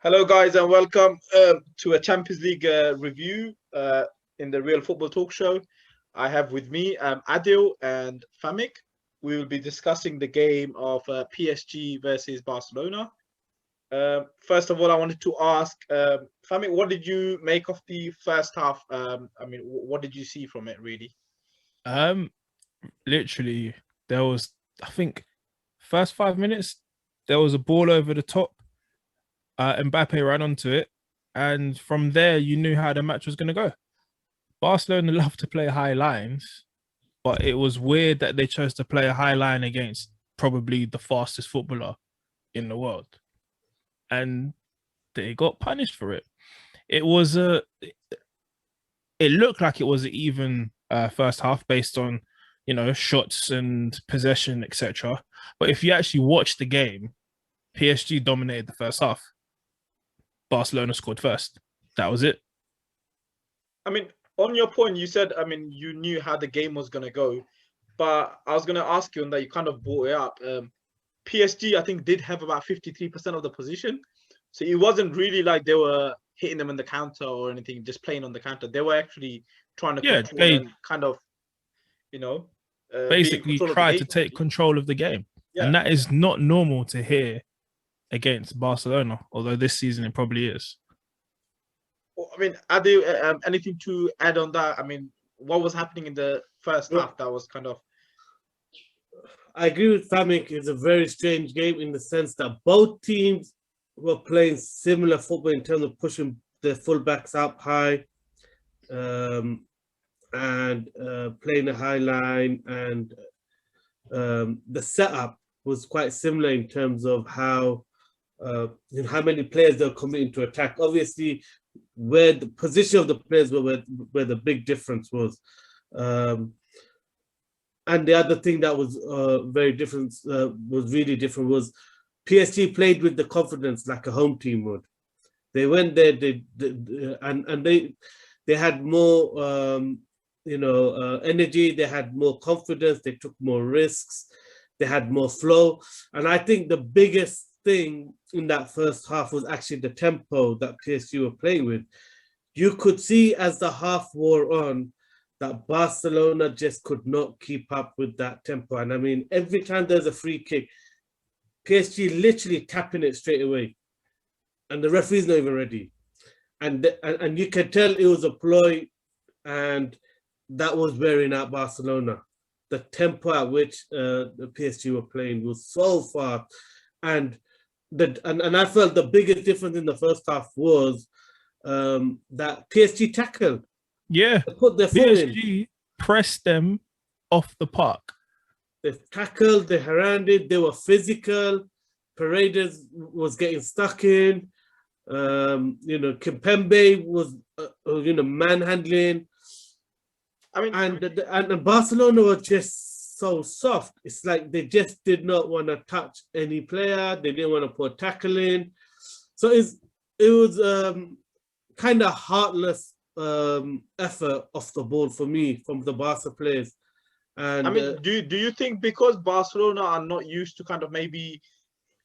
Hello, guys, and welcome to a Champions League review in the Real Football Talk Show. I have with me Adil and Famik. We will be discussing the game of PSG versus Barcelona. First of all, I wanted to ask Famik, what did you make of the first half? What did you see from it, really? Um, Literally, there was, I think, first 5 minutes, there was a ball over the top. Mbappe ran onto it, and from there, you knew how the match was going to go. Barcelona love to play high lines, but it was weird that they chose to play a high line against probably the fastest footballer in the world, and they got punished for it. It was a, it looked like it was an even first half based on shots and possession, etc. But if you actually watch the game, PSG dominated the first half. Barcelona scored first. That was it. I mean, on your point, you said, you knew how the game was going to go, but I was going to ask you on that. You kind of brought it up. PSG, I think, did have about 53% of the position. So it wasn't really like they were hitting them in the counter or anything, just playing on the counter. They were actually trying to Yeah, control they and kind of, you know, be in basically control of the tried game. to take control of the game. Yeah. And that is not normal to hear against Barcelona, although this season it probably is. Well, are there anything to add on that? What was happening in the first Well, half that was kind of. I agree with Famik. It's a very strange game in the sense that both teams were playing similar football in terms of pushing their fullbacks up high and playing a high line. And the setup was quite similar in terms of how many players they're coming to attack. Obviously, where the position of the players were where the big difference was. And the other thing that was very different, was really different, was PSG played with the confidence like a home team would. They went there, they had more, energy. They had more confidence. They took more risks. They had more flow. And I think the biggest thing in that first half was actually the tempo that PSG were playing with. You could see as the half wore on that Barcelona just could not keep up with that tempo. And every time there's a free kick, PSG literally tapping it straight away. And the referee's not even ready. And you can tell it was a ploy, and that was wearing out Barcelona. The tempo at which the PSG were playing was so fast. And I felt the biggest difference in the first half was that PSG tackled. Yeah, They put their foot in. PSG pressed them off the park. They tackled, they harangued, they were physical. Paredes was getting stuck in. Kimpembe was, manhandling. And Barcelona were just so soft. It's like they just did not want to touch any player. They didn't want to put tackle in. So it was kind of heartless effort off the ball for me from the Barca players. And do you think because Barcelona are not used to kind of maybe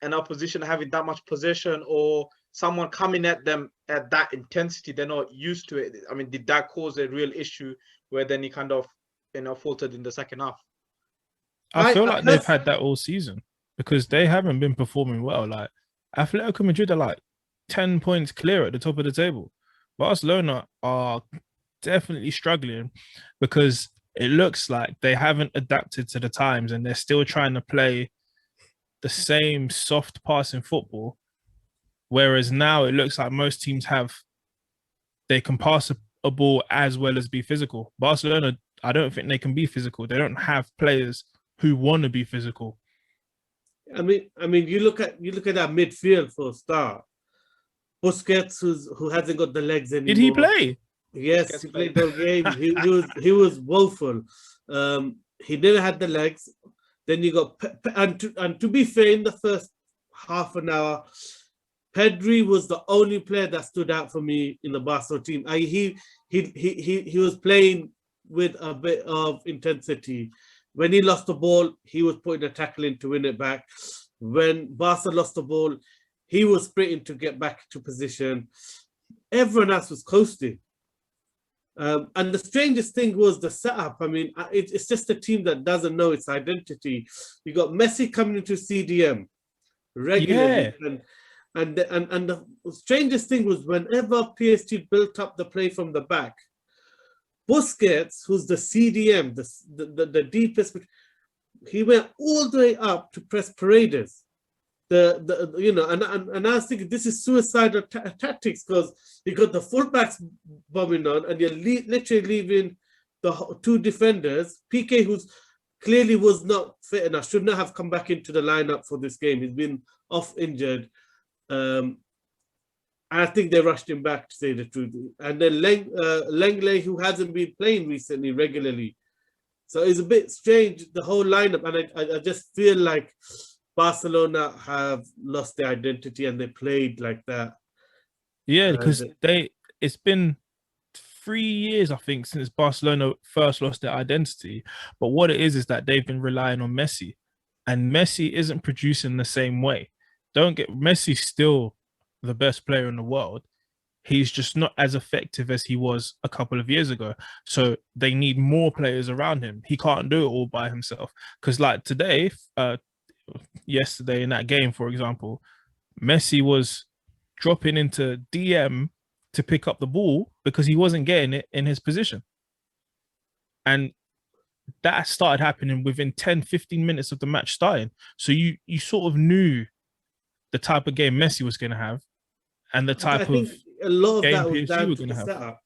an opposition having that much possession or someone coming at them at that intensity, they're not used to it? Did that cause a real issue where then he kind of, faltered in the second half? I feel like they've had that all season because they haven't been performing well. Like Atletico Madrid are like 10 points clear at the top of the table. Barcelona are definitely struggling because it looks like they haven't adapted to the times and they're still trying to play the same soft passing football. Whereas now it looks like most teams they can pass a ball as well as be physical. Barcelona, I don't think they can be physical. They don't have players who want to be physical. You look at that midfield for a start. Busquets, who hasn't got the legs anymore. Did he play? Yes, he played the game. He was woeful. He never had the legs. Then you got and to be fair, in the first half an hour, Pedri was the only player that stood out for me in the Barcelona team. He was playing with a bit of intensity. When he lost the ball, he was putting a tackle in to win it back. When Barca lost the ball, He was sprinting to get back to position. Everyone else was coasting. And the strangest thing was the setup. I mean, it's just a team that doesn't know its identity. You got Messi coming into CDM regularly, and the strangest thing was whenever PSG built up the play from the back, Busquets, who's the CDM, the deepest, he went all the way up to press Paredes. And I was thinking this is suicidal tactics, because you got the fullbacks bombing on, and you're literally leaving the two defenders. PK, who's clearly was not fit enough, should not have come back into the lineup for this game. He's been off injured. I think they rushed him back, to say the truth. And then Lenglet, who hasn't been playing recently regularly. So it's a bit strange, the whole lineup. And I just feel like Barcelona have lost their identity and they played like that. Yeah, because it's been 3 years, I think, since Barcelona first lost their identity. But what it is that they've been relying on Messi, and Messi isn't producing the same way. Messi's still the best player in the world. He's just not as effective as he was a couple of years ago. So they need more players around him. He can't do it all by himself. Because like today, yesterday in that game, for example, Messi was dropping into DM to pick up the ball because he wasn't getting it in his position. And that started happening within 10, 15 minutes of the match starting. So you sort of knew the type of game Messi was going to have and the type of a lot of game that was PSG down were to going the to have. setup.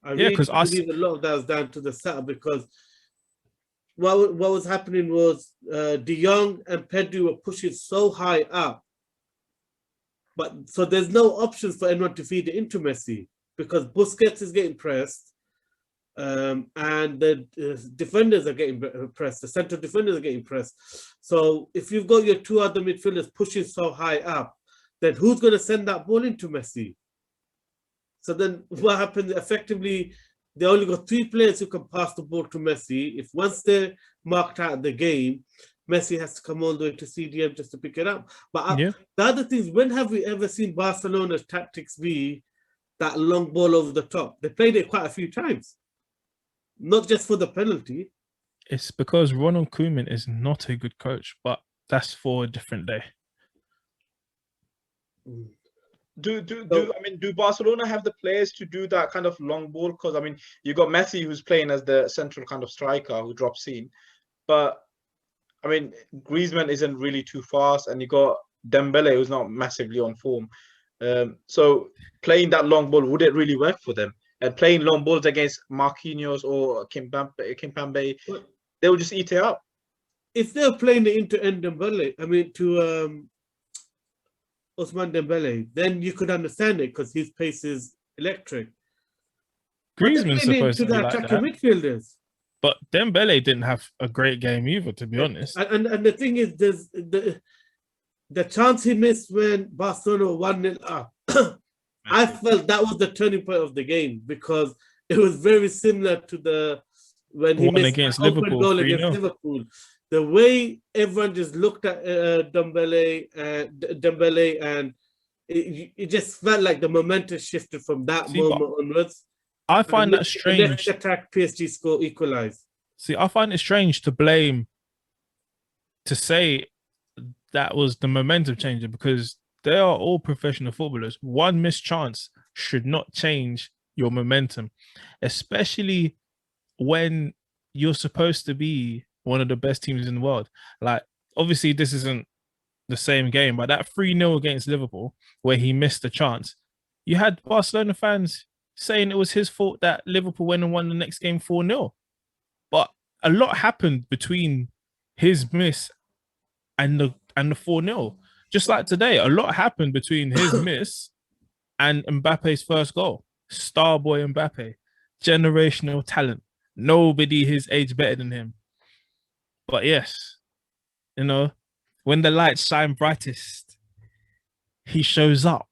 I really believe a lot of that was down to the setup, because what was happening was De Jong and Pedri were pushing so high up, but so there's no options for anyone to feed it into Messi, because Busquets is getting pressed, and the defenders are getting pressed. The central defenders are getting pressed. So if you've got your two other midfielders pushing so high up, then who's going to send that ball into Messi? So then what happens, effectively, they only got 3 players who can pass the ball to Messi. If once they're marked out of the game, Messi has to come all the way to CDM just to pick it up. But the other thing is, when have we ever seen Barcelona's tactics be that long ball over the top? They played it quite a few times, not just for the penalty. It's because Ronald Koeman is not a good coach, but that's for a different day. Do Barcelona have the players to do that kind of long ball? Because I mean, you got Messi, who's playing as the central kind of striker who drops in, but I mean, Griezmann isn't really too fast, and you got Dembele, who's not massively on form. So playing that long ball, would it really work for them? And playing long balls against Marquinhos or Kimpembe, they will just eat it up. If they're playing it into Dembele, I mean to Ousmane Dembele, then you could understand it, because his pace is electric. Griezmann's supposed to be like that. Midfielders. But Dembele didn't have a great game either, to be honest. And the thing is, there's the chance he missed when Barcelona were 1-0 up. I felt that was the turning point of the game, because it was very similar to when he missed against the open Liverpool, goal against Liverpool. The way everyone just looked at Dembele, and it just felt like the momentum shifted from that moment onwards. I find that strange. The next attack, PSG score equalized. See, I find it strange to say that was the momentum changer, because they are all professional footballers. One missed chance should not change your momentum, especially when you're supposed to be one of the best teams in the world. Like, obviously, this isn't the same game, but that 3-0 against Liverpool, where he missed the chance, you had Barcelona fans saying it was his fault that Liverpool went and won the next game 4-0. But a lot happened between his miss and the 4-0. Just like today, a lot happened between his miss and Mbappe's first goal. Star boy Mbappe, generational talent. Nobody his age better than him. But yes, when the lights shine brightest, he shows up.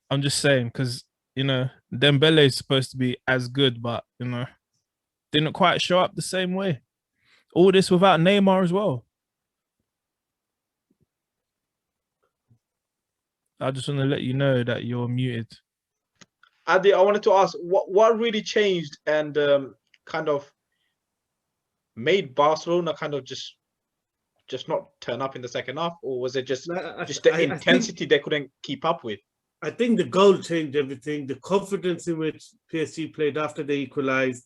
I'm just saying, because Dembele is supposed to be as good, but didn't quite show up the same way. All this without Neymar as well. I just want to let you know that you're muted. Adi, I wanted to ask what really changed and kind of made Barcelona kind of just not turn up in the second half, or was it just the intensity they couldn't keep up with? I think the goal changed everything. The confidence in which PSG played after they equalized,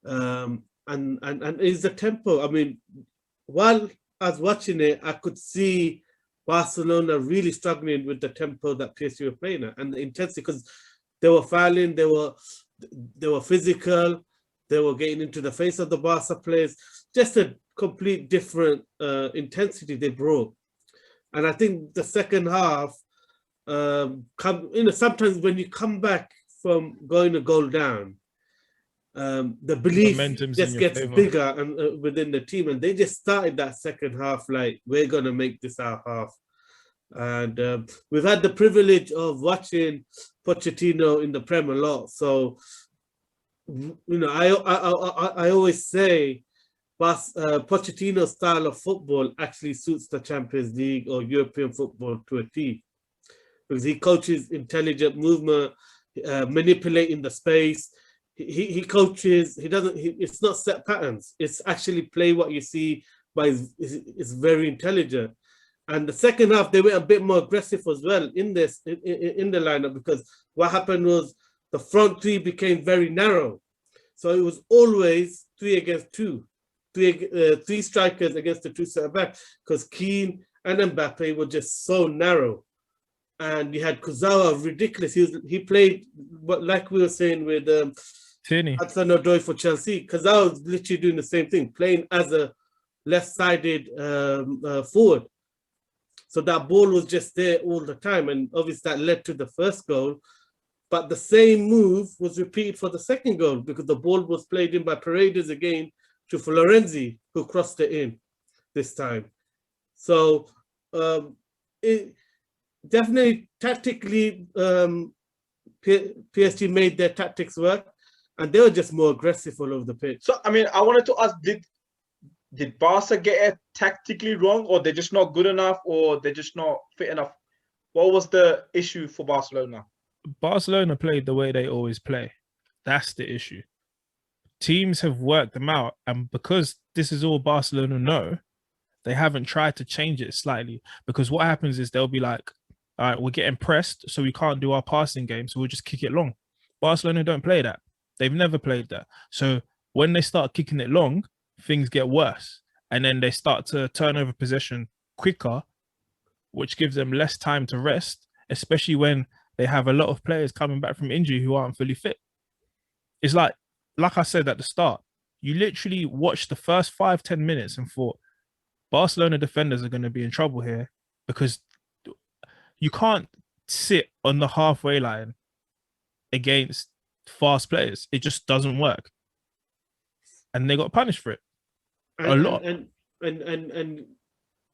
and is the tempo. I mean, while I was watching it, I could see Barcelona really struggling with the tempo that PSG were playing at and the intensity, because they were fouling, they were physical, they were getting into the face of the Barca players. Just a complete different intensity they brought. And I think the second half, sometimes when you come back from going a goal down, the belief just gets bigger and within the team, and they just started that second half like, we're gonna make this our half. And we've had the privilege of watching Pochettino in the Prem a lot, so I always say Pochettino's style of football actually suits the Champions League or European football to a T, because he coaches intelligent movement, manipulating the space. He coaches. It's not set patterns. It's actually play what you see, but it's very intelligent. And the second half, they went a bit more aggressive as well in the lineup, because what happened was the front three became very narrow. So it was always 3 against 2, three strikers against the 2 centre back, because Keane and Mbappe were just so narrow. And you had Kurzawa, ridiculous. He played, like we were saying with Hudson-Odoi for Chelsea. Kurzawa was literally doing the same thing, playing as a left-sided forward. So that ball was just there all the time. And obviously that led to the first goal. But the same move was repeated for the second goal, because the ball was played in by Paredes again to Florenzi, who crossed it in this time. So it definitely tactically, PSG made their tactics work, and they were just more aggressive all over the pitch. So, I mean, I wanted to ask, did Barca get it tactically wrong, or they're just not good enough, or they're just not fit enough? What was the issue for Barcelona? Barcelona played the way they always play. That's the issue. Teams have worked them out, and because this is all Barcelona know, they haven't tried to change it slightly, because what happens is they'll be like, all right, we're getting pressed, so we can't do our passing game, so we'll just kick it long. Barcelona don't play that. They've never played that. So when they start kicking it long, things get worse, and then they start to turn over possession quicker, which gives them less time to rest, especially when they have a lot of players coming back from injury who aren't fully fit. It's like I said at the start, you literally watched the first 5-10 minutes and thought, Barcelona defenders are going to be in trouble here, because you can't sit on the halfway line against fast players. It just doesn't work. And they got punished for it a lot. And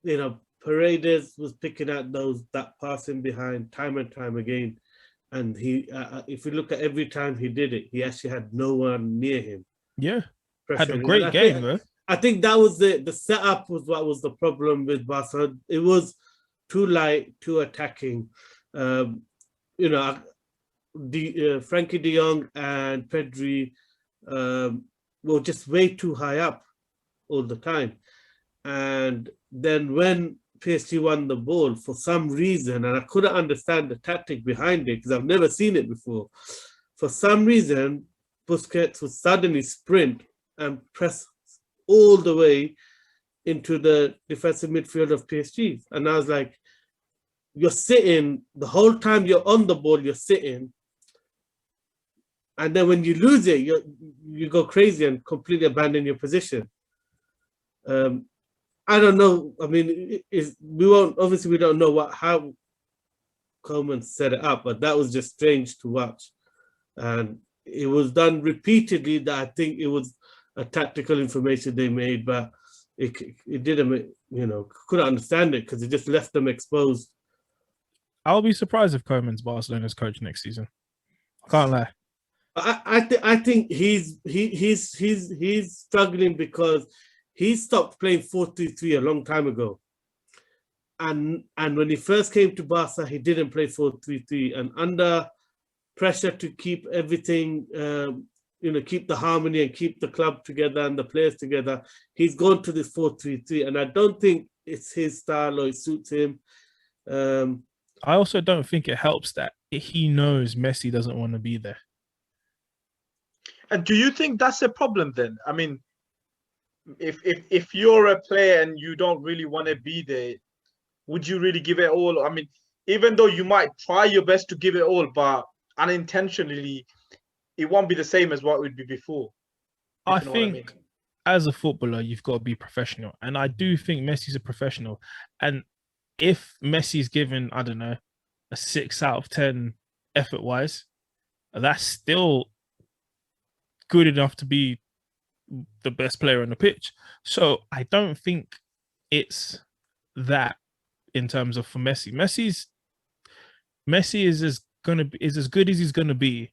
you know, Paredes was picking out that passing behind time and time again. And he, if you look at every time he did it, he actually had no one near him. Yeah, had a great game, though. I think that was the setup was what was the problem with Barcelona. It was too light, too attacking. You know, Frankie de Jong and Pedri were just way too high up all the time. And then when PSG won the ball, for some reason, and I couldn't understand the tactic behind it because I've never seen it before. For some reason, Busquets would suddenly sprint and press all the way into the defensive midfield of PSG. And I was like, you're sitting, the whole time you're on the ball, you're sitting. And then when you lose it, you go crazy and completely abandon your position. I don't know. I mean, we don't know how Koeman set it up, but that was just strange to watch. And it was done repeatedly that I think it was a tactical information they made, but it didn't, you know, couldn't understand it because it just left them exposed. I'll be surprised if Koeman's Barcelona's coach next season. I can't lie. I think he's struggling because he stopped playing 4-3-3 a long time ago. And when he first came to Barca, he didn't play 4-3-3, and under pressure to keep everything, keep the harmony and keep the club together and the players together, he's gone to this 4-3-3, and I don't think it's his style or it suits him. I also don't think it helps that he knows Messi doesn't want to be there. And do you think that's a problem then? I mean, if you're a player and you don't really want to be there, would you really give it all? I mean, even though you might try your best to give it all, but unintentionally, it won't be the same as what it would be before. I think as a footballer, you've got to be professional. And I do think Messi's a professional. And if Messi's given, I don't know, a 6 out of 10 effort-wise, that's still good enough to be the best player on the pitch. So I don't think it's that in terms of for Messi. Messi is as good as he's gonna be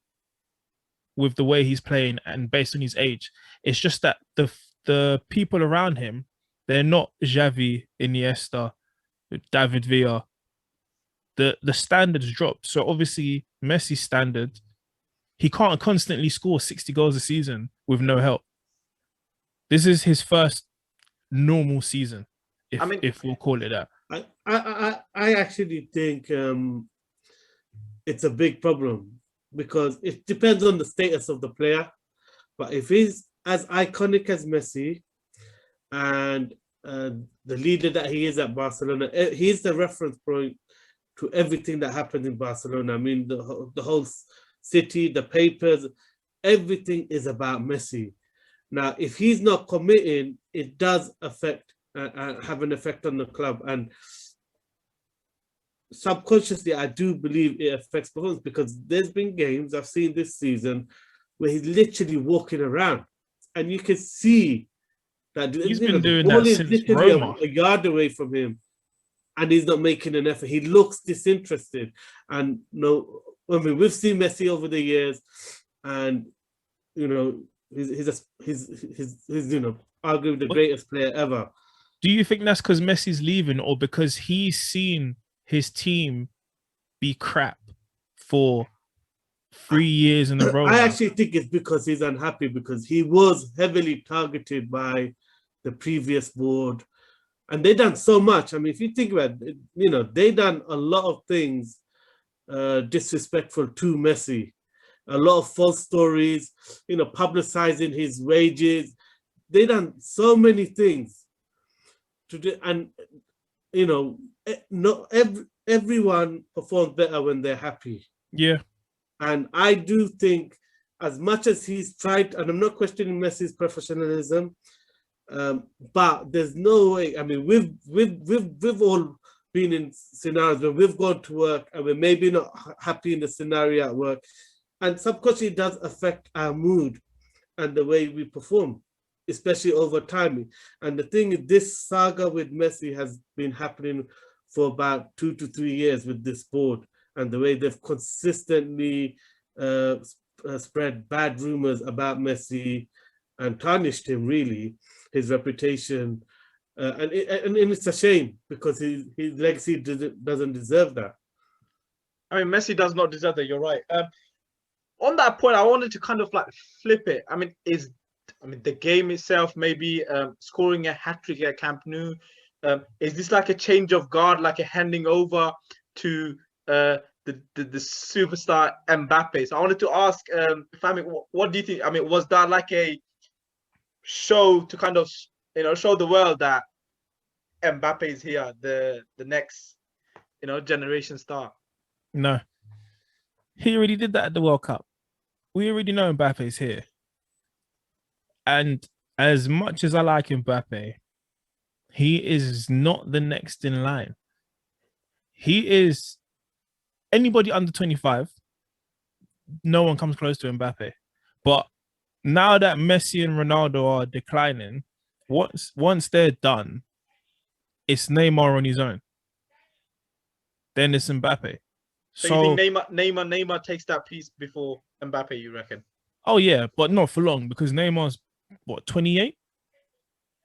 with the way he's playing and based on his age. It's just that the people around him, they're not Xavi, Iniesta, David Villa. The standards dropped. So obviously Messi's standard, he can't constantly score 60 goals a season with no help. This is his first normal season, if we'll call it that. I actually think it's a big problem because it depends on the status of the player. But if he's as iconic as Messi and the leader that he is at Barcelona, he's the reference point to everything that happens in Barcelona. I mean, the whole city, the papers, everything is about Messi. Now, if he's not committing, it does affect, have an effect on the club. And subconsciously, I do believe it affects performance because there's been games I've seen this season where he's literally walking around and you can see that he's been doing that since Roma. A yard away from him and he's not making an effort. He looks disinterested. And we've seen Messi over the years and, he's arguably the greatest player ever. Do you think that's because Messi's leaving or because he's seen his team be crap for 3 years in a row? I actually think it's because he's unhappy because he was heavily targeted by the previous board and they done so much. I mean, if you think about it, they done a lot of things disrespectful to Messi. A lot of false stories, publicizing his wages. They done so many things to do, and everyone performs better when they're happy. Yeah, and I do think, as much as he's tried, and I'm not questioning Messi's professionalism, but there's no way. I mean, we've all been in scenarios where we've gone to work and we're maybe not happy in the scenario at work. And subconsciously it does affect our mood and the way we perform, especially over time. And the thing is, this saga with Messi has been happening for about 2 to 3 years with this board and the way they've consistently spread bad rumors about Messi and tarnished him, really, his reputation. And it's a shame because his legacy doesn't deserve that. I mean, Messi does not deserve that. You're right. On that point, I wanted to kind of flip it. I mean, the game itself, maybe scoring a hat-trick at Camp Nou, is this like a change of guard, like a handing over to the superstar Mbappe? So I wanted to ask Fami, what do you think? I mean, was that like a show to kind of show the world that Mbappe is here, the next generation star? No, he already did that at the World Cup. We already know Mbappe's here. And as much as I like Mbappe, he is not the next in line. He is anybody under 25. No one comes close to Mbappe. But now that Messi and Ronaldo are declining, once they're done, it's Neymar on his own. Then it's Mbappe. So you think Neymar takes that piece before Mbappe, you reckon? Oh yeah, but not for long because Neymar's what, 28?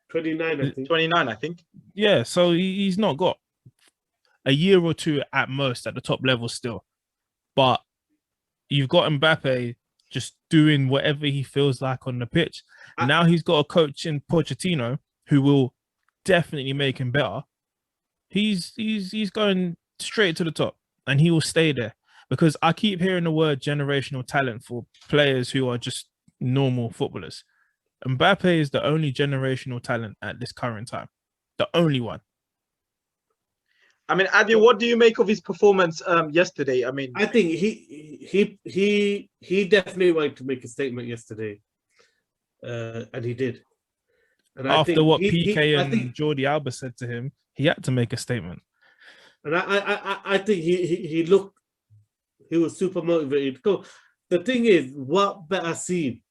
29, I think. 29, I think. Yeah, so he's not got a year or two at most at the top level still. But you've got Mbappe just doing whatever he feels like on the pitch. Now he's got a coach in Pochettino who will definitely make him better. He's going straight to the top, and he will stay there, because I keep hearing the word generational talent for players who are just normal footballers. Mbappe is the only generational talent at this current time, the only one. I mean, Adi, what do you make of his performance yesterday? I mean, I think he definitely wanted to make a statement yesterday, and he did. And after what PK and Jordi Alba said to him, he had to make a statement. And I think he was super motivated. The thing is, what better scene?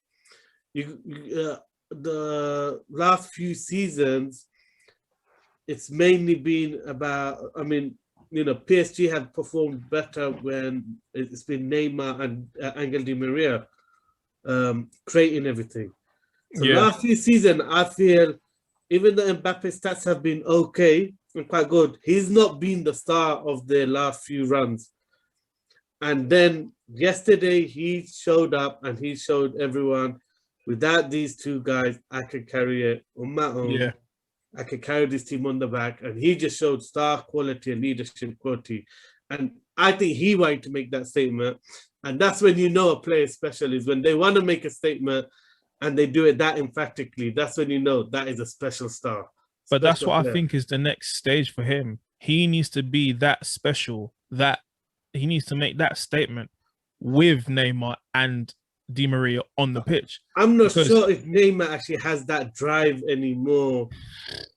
The last few seasons, it's mainly been about, I mean, PSG have performed better when it's been Neymar and Angel Di Maria creating everything. So last few seasons, I feel, even though Mbappe's stats have been okay and quite good, he's not been the star of the last few runs. And then yesterday, he showed up and he showed everyone, without these two guys, I can carry it on my own. Yeah. I can carry this team on the back. And he just showed star quality and leadership quality. And I think he wanted to make that statement. And that's when you know a player is special, is when they want to make a statement and they do it that emphatically. That's when you know that is a special star. But that's what I think is the next stage for him. He needs to be that special, that he needs to make that statement with Neymar and Di Maria on the pitch. I'm not sure if Neymar actually has that drive anymore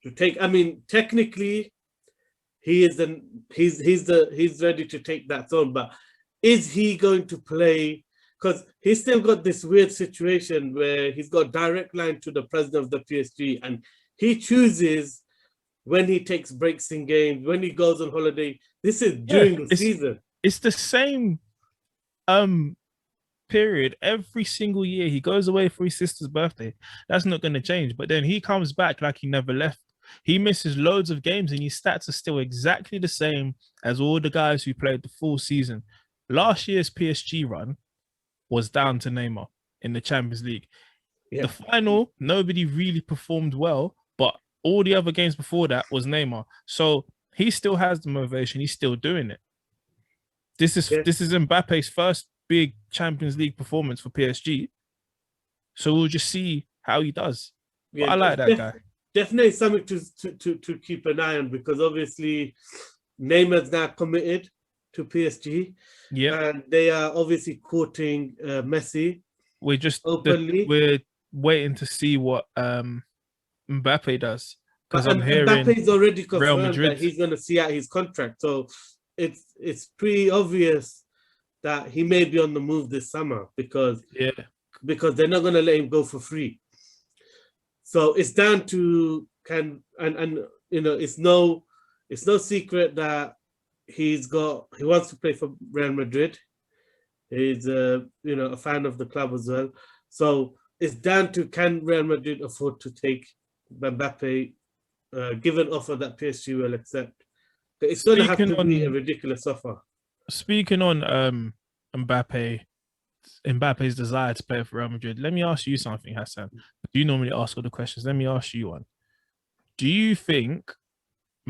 to take. I mean, technically, he's ready to take that throne, but is he going to play? Because he's still got this weird situation where he's got direct line to the president of the PSG, and he chooses when he takes breaks in games, when he goes on holiday. This is during the season. It's the same period every single year. He goes away for his sister's birthday. That's not going to change. But then he comes back like he never left. He misses loads of games and his stats are still exactly the same as all the guys who played the full season. Last year's PSG run was down to Neymar in the Champions League. Yeah. The final, nobody really performed well, but all the other games before that was Neymar. So he still has the motivation. He's still doing it. This is Mbappe's first big Champions League performance for PSG. So we'll just see how he does. Yeah, but I like that guy. Definitely something to keep an eye on, because obviously Neymar's now committed to PSG. Yeah. And they are obviously courting Messi. We're just openly. We're waiting to see what Mbappe does. Because I'm hearing Mbappe's already confirmed that he's going to see out his contract. So it's pretty obvious that he may be on the move this summer, because they're not going to let him go for free. So it's down to it's no secret that he wants to play for Real Madrid. He's a fan of the club as well. So it's down to, can Real Madrid afford to take Mbappe, given offer that PSG will accept? It's going to have to be a ridiculous offer. Speaking on Mbappe's desire to play for Real Madrid, let me ask you something, Hassan. You normally ask all the questions. Let me ask you one. Do you think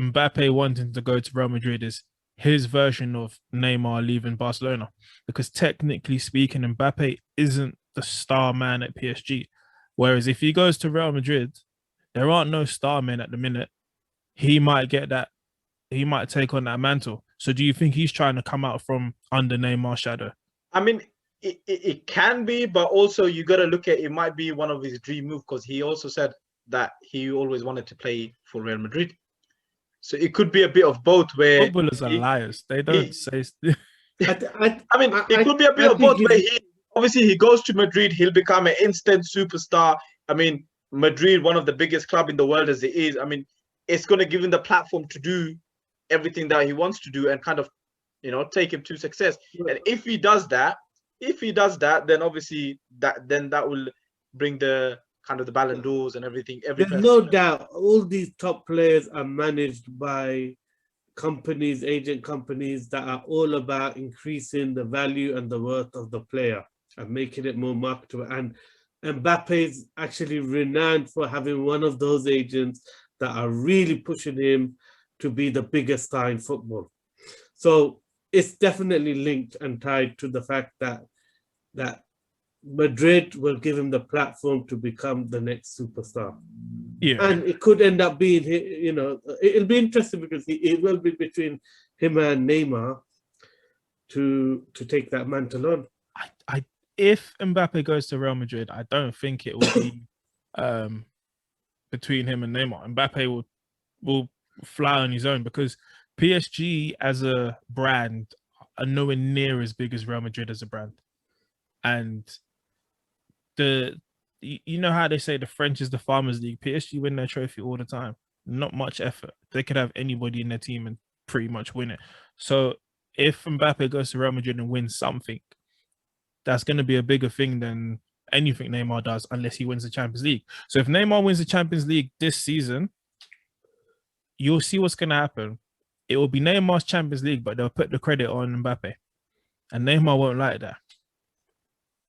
Mbappe wanting to go to Real Madrid is his version of Neymar leaving Barcelona? Because technically speaking, Mbappe isn't the star man at PSG. Whereas if he goes to Real Madrid, there aren't no star men at the minute. He might get that. He might take on that mantle. So do you think he's trying to come out from under Neymar's shadow? I mean, it can be, but also you got to look at, it might be one of his dream moves, because he also said that he always wanted to play for Real Madrid. So it could be a bit of both, where footballers are liars. They don't say. I mean, it could be a bit of both, where obviously he goes to Madrid, he'll become an instant superstar. I mean, Madrid, one of the biggest club in the world as it is. I mean, it's going to give him the platform to do everything that he wants to do and kind of, take him to success. And if he does that, then obviously that will bring the kind of the Ballon d'Ors and everything. There's no doubt all these top players are managed by companies, agent companies that are all about increasing the value and the worth of the player and making it more marketable. And Mbappe is actually renowned for having one of those agents that are really pushing him to be the biggest star in football. So it's definitely linked and tied to the fact that Madrid will give him the platform to become the next superstar. Yeah. And it could end up being, it'll be interesting because it will be between him and Neymar to take that mantle on. If Mbappe goes to Real Madrid, I don't think it will be between him and Neymar. Mbappe will fly on his own because PSG as a brand are nowhere near as big as Real Madrid as a brand. And you know how they say the French is the Farmers League. PSG win their trophy all the time. Not much effort. They could have anybody in their team and pretty much win it. So if Mbappe goes to Real Madrid and wins something, that's going to be a bigger thing than anything Neymar does unless he wins the Champions League. So if Neymar wins the Champions League this season, you'll see what's going to happen. It will be Neymar's Champions League, but they'll put the credit on Mbappe. And Neymar won't like that.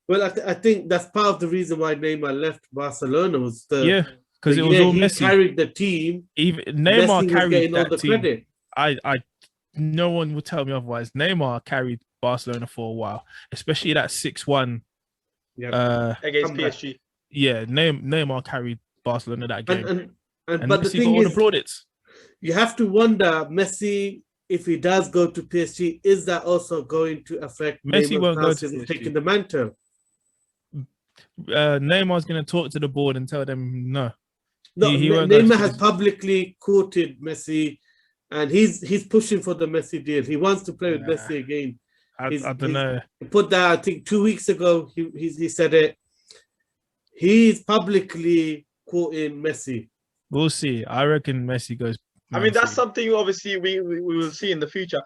Well, I think that's part of the reason why Neymar left Barcelona was because it was all Messi. He carried the team. Even Neymar carried all the team. credit. No one will tell me otherwise. Neymar carried Barcelona for a while, especially that 6-1 against PSG. Yeah, Neymar carried Barcelona that game. And but Messi the thing got all is, the plaudits. You have to wonder, Messi, if he does go to PSG, is that also going to affect Messi won't go to PSG taking the mantle? Neymar's going to talk to the board and tell them no. No, Neymar has publicly quoted Messi, and he's pushing for the Messi deal. He wants to play with Messi again. I don't know. He put that, I think 2 weeks ago, he said it. He's publicly quoting Messi. We'll see. I reckon Messi goes. I mean, that's something obviously we will see in the future.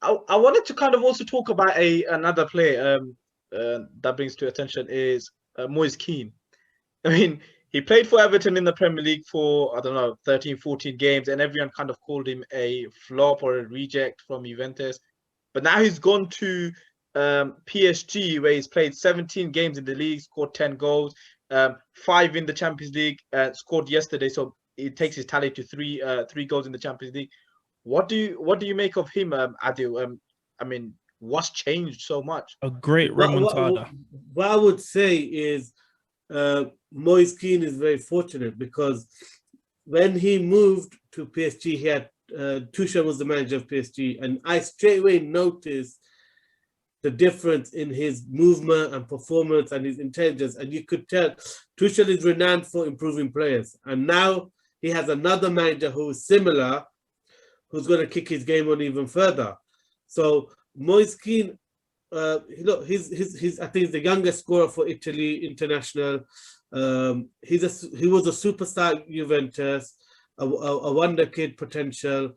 I wanted to kind of also talk about another player that brings to attention is Moise Kean. I mean, he played for Everton in the Premier League for, 13, 14 games, and everyone kind of called him a flop or a reject from Juventus. But now he's gone to PSG, where he's played 17 games in the league, scored 10 goals, 5 in the Champions League, scored yesterday. So it takes his tally to three goals in the Champions League. What do you make of him, Adil? I mean, what's changed so much? A great remontada. What I would say is Moise Kean is very fortunate because when he moved to PSG, he had Tuchel was the manager of PSG, and I straight away noticed the difference in his movement and performance and his intelligence, and you could tell Tuchel is renowned for improving players, and now he has another manager who is similar, who's going to kick his game on even further. So Moise Kean, he's I think he's the youngest scorer for Italy international. He was a superstar at Juventus, a wonder kid potential.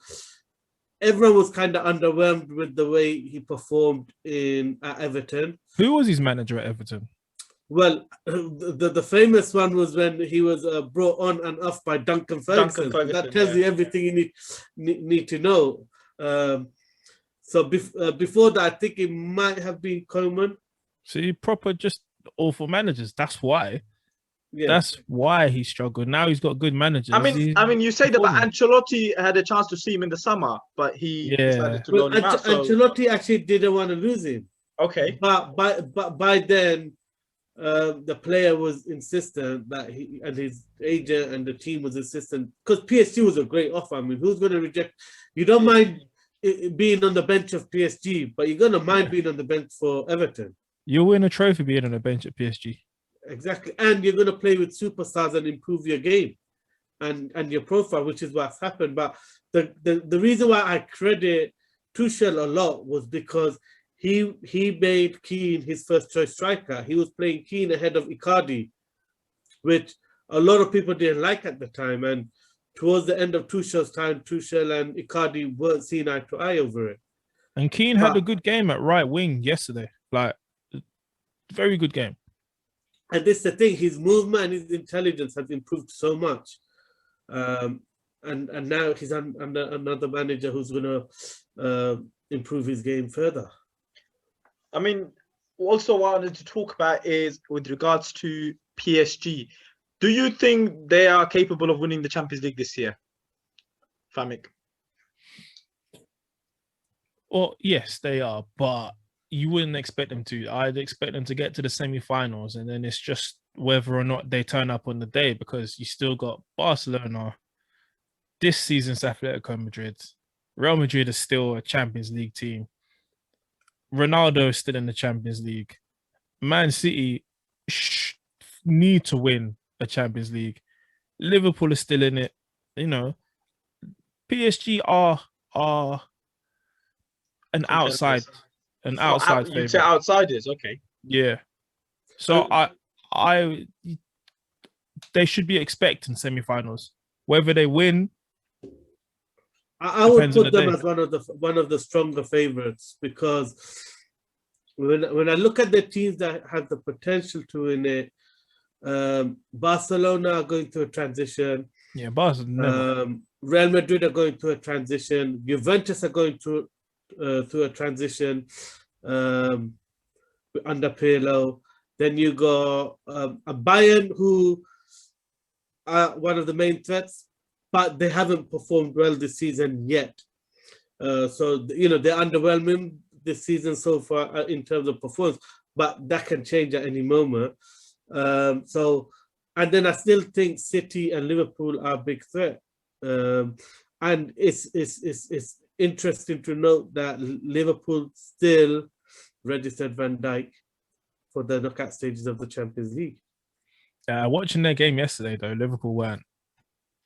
Everyone was kind of underwhelmed with the way he performed at Everton. Who was his manager at Everton? Well, the famous one was when he was brought on and off by Duncan Ferguson. That tells you everything you need to know. So before that, I think it might have been Coleman. See, proper just awful managers. That's why. Yeah. That's why he struggled. Now he's got good managers. I mean, you say that, but Ancelotti had a chance to see him in the summer, but he decided to loan him out. So... Ancelotti actually didn't want to lose him. Okay. But by then, the player was insistent that and his agent and the team was insistent because PSG was a great offer. I mean, who's going to reject? You don't mind being on the bench of PSG, but you're going to mind being on the bench for Everton. You'll win a trophy being on the bench at PSG. Exactly, and you're going to play with superstars and improve your game and your profile, which is what's happened. But the reason why I credit Tuchel a lot was because he made Kean his first choice striker. He was playing Kean ahead of Icardi, which a lot of people didn't like at the time. And towards the end of Tuchel's time, Tuchel and Icardi weren't seen eye to eye over it. And Kean had a good game at right wing yesterday, like very good game. And this is the thing, his movement and his intelligence has improved so much. And and now he's under another manager who's going to improve his game further. I mean, also what I wanted to talk about is with regards to PSG. Do you think they are capable of winning the Champions League this year, Famik? Well, yes, they are, but you wouldn't expect them to. I'd expect them to get to the semi-finals, and then it's just whether or not they turn up on the day, because you still got Barcelona, this season's Atletico Madrid. Real Madrid is still a Champions League team. Ronaldo is still in the Champions League. Man City need to win a Champions League. Liverpool is still in it. You know, PSG are an outside You'd say favorite. outsiders, okay. Yeah. So they should be expecting semi-finals. Whether they win, I would put them as one of the stronger favorites, because when I look at the teams that have the potential to win it, Barcelona are going through a transition. Yeah, Barcelona. Real Madrid are going through a transition. Juventus are going through a transition under Pirlo. Then you got a Bayern, who are one of the main threats, but they haven't performed well this season yet. So, you know, they're underwhelming this season so far in terms of performance, but that can change at any moment. And then I still think City and Liverpool are a big threat. And it's interesting to note that Liverpool still registered Van Dijk for the knockout stages of the Champions League. Watching their game yesterday, though, Liverpool weren't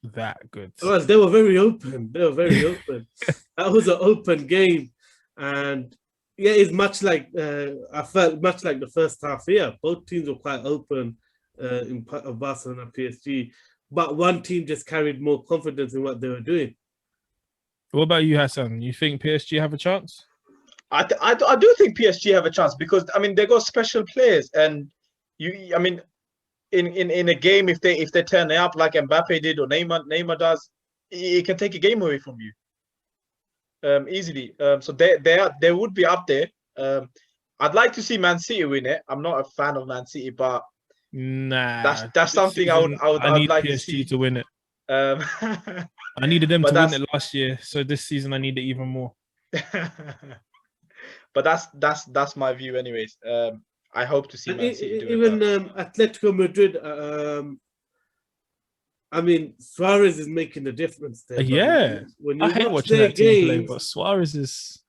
that good. Well, they were very open. That was an open game. And yeah, it's much like, I felt much like the first half here. Both teams were quite open in Barcelona and PSG. But one team just carried more confidence in what they were doing. What about you, Hassan? You think PSG have a chance? I do think PSG have a chance, because I mean they got special players, and I mean in a game, if they turn up like Mbappe did or Neymar does, it can take a game away from you easily. So they would be up there. I'd like to see Man City win it. I'm not a fan of Man City, but that's something season, I would like PSG to see. to win it. I needed them to win it last year, so this season I need it even more. But that's my view, anyways. I hope to see Man City do even it. Atletico Madrid. I mean, Suarez is making a difference there. Yeah, when you I hate watch watching their that team play, games, but Suarez is.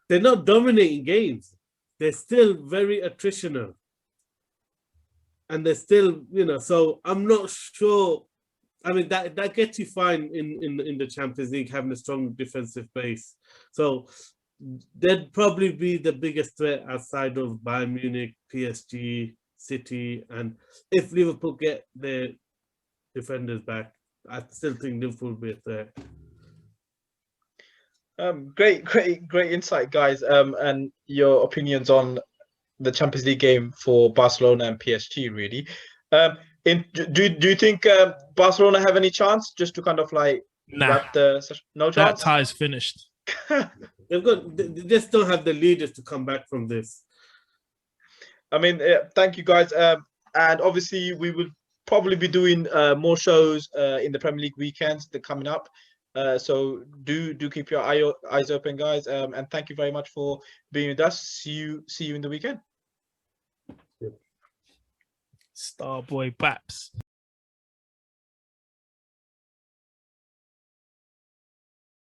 They're not dominating games. They're still very attritional, and they're still, you know. So I'm not sure. I mean, that gets you fine in the Champions League, having a strong defensive base. So they'd probably be the biggest threat outside of Bayern Munich, PSG, City, and if Liverpool get their defenders back, I still think Liverpool will be a threat. Great insight, guys. And your opinions on the Champions League game for Barcelona and PSG, really. Do you think Barcelona have any chance, just to kind of like wrap the session? No chance. That tie's finished. They just don't have the leaders to come back from this. I mean, thank you, guys. And obviously, we will probably be doing more shows in the Premier League weekends that are coming up. So do keep your eyes open, guys. And thank you very much for being with us. See you in the weekend. Starboy Baps.